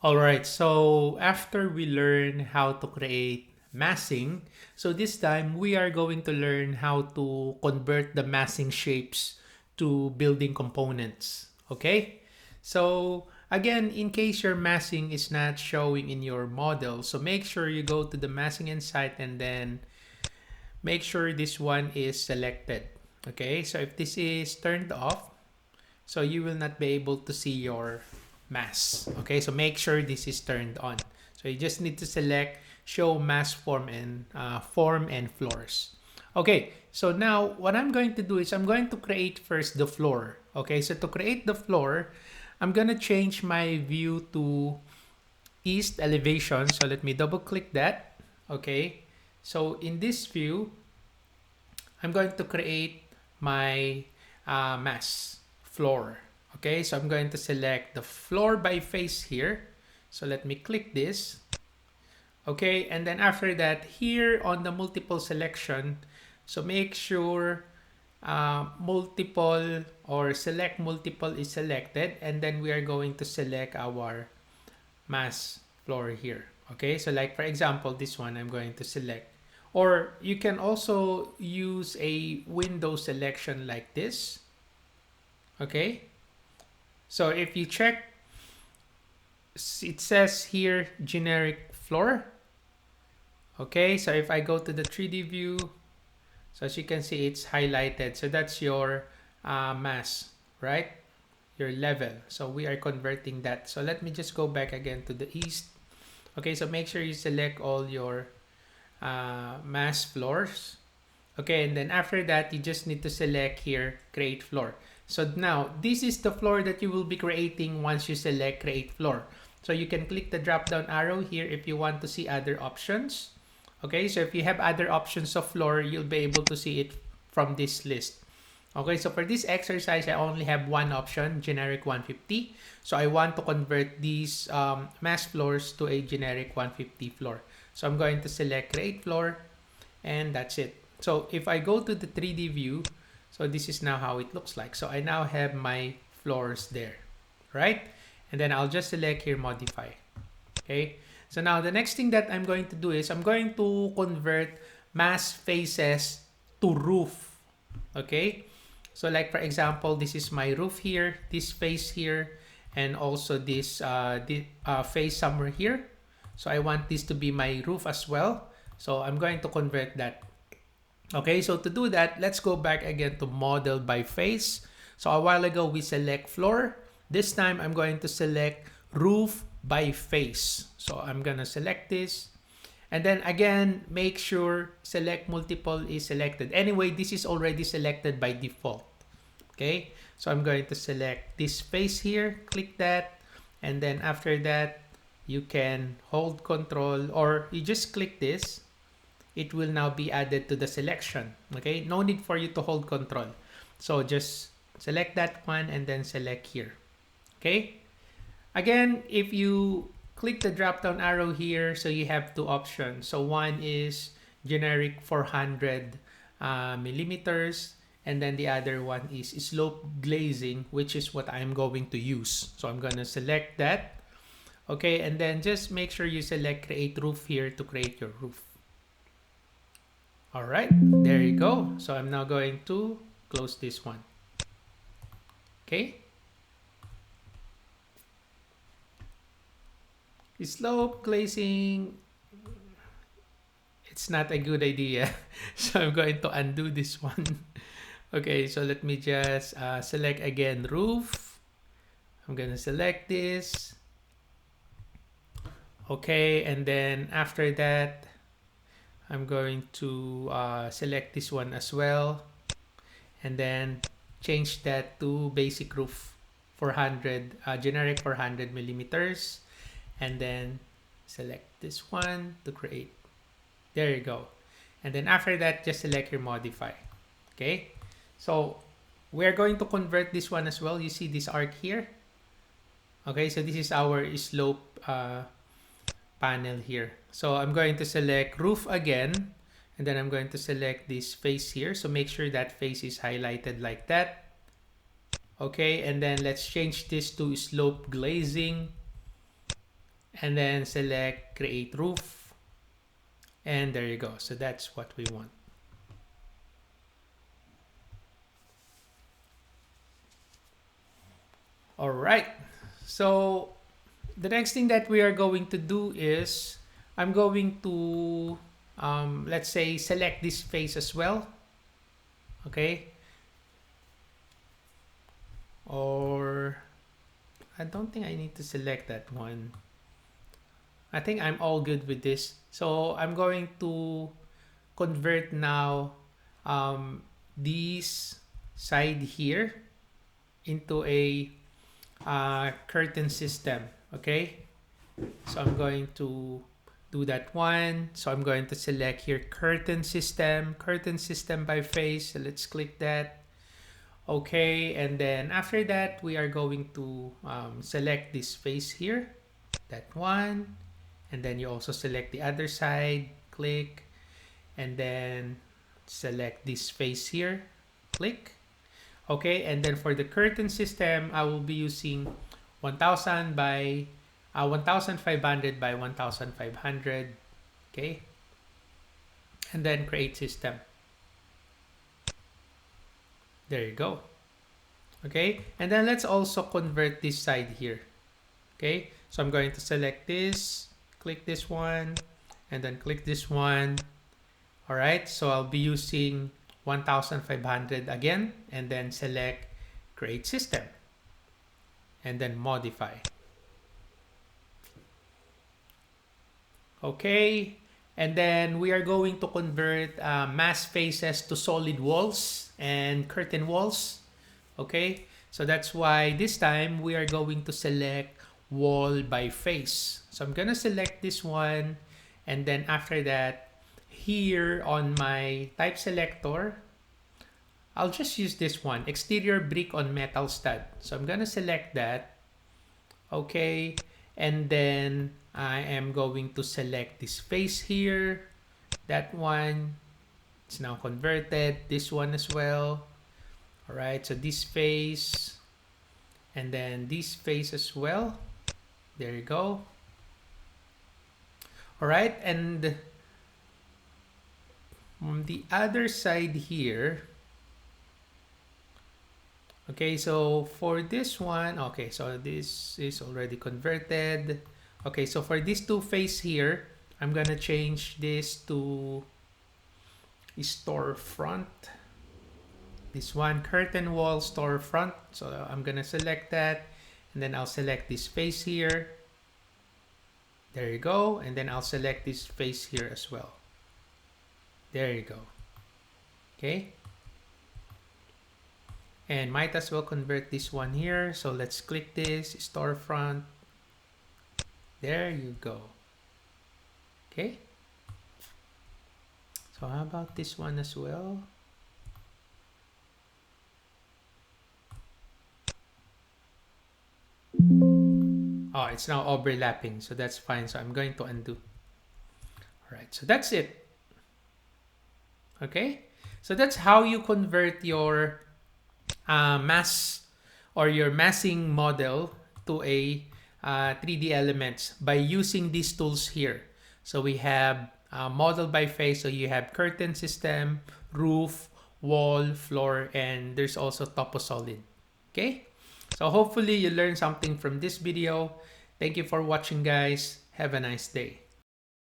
All right, so after we learn how to create massing, so this time we are going to learn how to convert the massing shapes to building components. Okay, so again, in case your massing is not showing in your model, so make sure you go to the massing insight and then make sure this one is selected. Okay, so if this is turned off, so you will not be able to see your mass. Okay, so make sure this is turned on. So you just need to select show mass form and floors. Okay, so now what I'm going to do is I'm going to create first the floor. Okay, so to create the floor, I'm gonna change my view to east elevation. So let me double click that. Okay, so in this view, I'm going to create my mass floor. Okay, so I'm going to select the floor by face here. So let me click this. Okay, and then after that, here on the multiple selection, so make sure multiple or select multiple is selected, and then we are going to select our mass floor here. Okay, so like for example, this one I'm going to select, or you can also use a window selection like this. Okay, so if you check, it says here generic floor. Okay, so if I go to the 3D view, so as you can see, it's highlighted. So that's your mass, right? Your level. So we are converting that. So let me just go back again to the east. Okay, so make sure you select all your mass floors. Okay, and then after that, you just need to select here, create floor. So now, this is the floor that you will be creating once you select create floor. So you can click the drop down arrow here if you want to see other options. Okay, so if you have other options of floor, you'll be able to see it from this list. Okay, so for this exercise, I only have one option, generic 150. So I want to convert these mass floors to a generic 150 floor. So I'm going to select create floor, and that's it. So if I go to the 3D view, so this is now how it looks like. So I now have my floors there, right? And then I'll just select here modify. Okay, so now the next thing that I'm going to do is I'm going to convert mass faces to roof. Okay, so like for example, this is my roof here, this face here, and also this face somewhere here. So I want this to be my roof as well. So I'm going to convert that. Okay, so to do that, let's go back again to model by face. So a while ago, we select floor. This time, I'm going to select roof by face. So I'm going to select this. And then again, make sure select multiple is selected. Anyway, this is already selected by default. Okay, so I'm going to select this face here, click that. And then after that, you can hold control or you just click this. It will now be added to the selection. Okay, no need for you to hold control. So just select that one and then select here. Okay, again, if you click the drop down arrow here, so you have two options. So one is generic 400 millimeters, and then the other one is slope glazing, which is what I'm going to use. So I'm going to select that. Okay, and then just make sure you select create roof here to create your roof. All right, there you go. So I'm now going to close this one. Okay. Slope glazing, it's not a good idea. So I'm going to undo this one. Okay, so let me just select again roof. I'm going to select this. Okay, and then after that, I'm going to select this one as well, and then change that to basic roof 400, generic 400 millimeters, and then select this one to create. There you go. And then after that, just select your modify. Okay, so we're going to convert this one as well. You see this arc here. Okay, so this is our slope panel here. So I'm going to select roof again, and then I'm going to select this face here. So make sure that face is highlighted like that. Okay, and then let's change this to slope glazing. and then select create roof, and there you go. So that's what we want. All right, so the next thing that we are going to do is I'm going to let's say select this face as well. Okay, or I don't think I need to select that one. I think I'm all good with this. So I'm going to convert now this side here into a curtain system. Okay, so I'm going to do that one. So I'm going to select here curtain system by face. So let's click that. Okay, and then after that we are going to select this face here, that one, and then you also select the other side, click, and then select this face here, click. Okay, and then for the curtain system I will be using 1000 by 1500 by 1500. Okay, and then create system. There you go. Okay, and then let's also convert this side here. Okay, so I'm going to select this, click this one, and then click this one. All right, so I'll be using 1500 again, and then select create system, and then modify. Okay, and then we are going to convert mass faces to solid walls and curtain walls. Okay, so that's why this time we are going to select wall by face. So I'm gonna select this one, and then after that, here on my type selector, I'll just use this one, exterior brick on metal stud. So I'm gonna select that. Okay, and then I am going to select this face here, that one. It's now converted, this one as well. All right, so this face, and then this face as well. There you go. All right, and on the other side here, okay, so for this one, okay, so this is already converted. Okay, so for these two face here, I'm gonna change this to storefront. This one, curtain wall storefront. So I'm gonna select that, and then I'll select this face here. There you go, and then I'll select this face here as well. There you go. Okay, and might as well convert this one here. So let's click this storefront. There you go. Okay, so how about this one as well? Oh, it's now overlapping, so that's fine. So I'm going to undo. All right, so that's it. Okay, so that's how you convert your mass or your massing model to a 3D elements by using these tools here. So we have model by face, so you have curtain system, roof, wall, floor, and there's also topo solid. Okay, so hopefully you learned something from this video. Thank you for watching, guys. Have a nice day.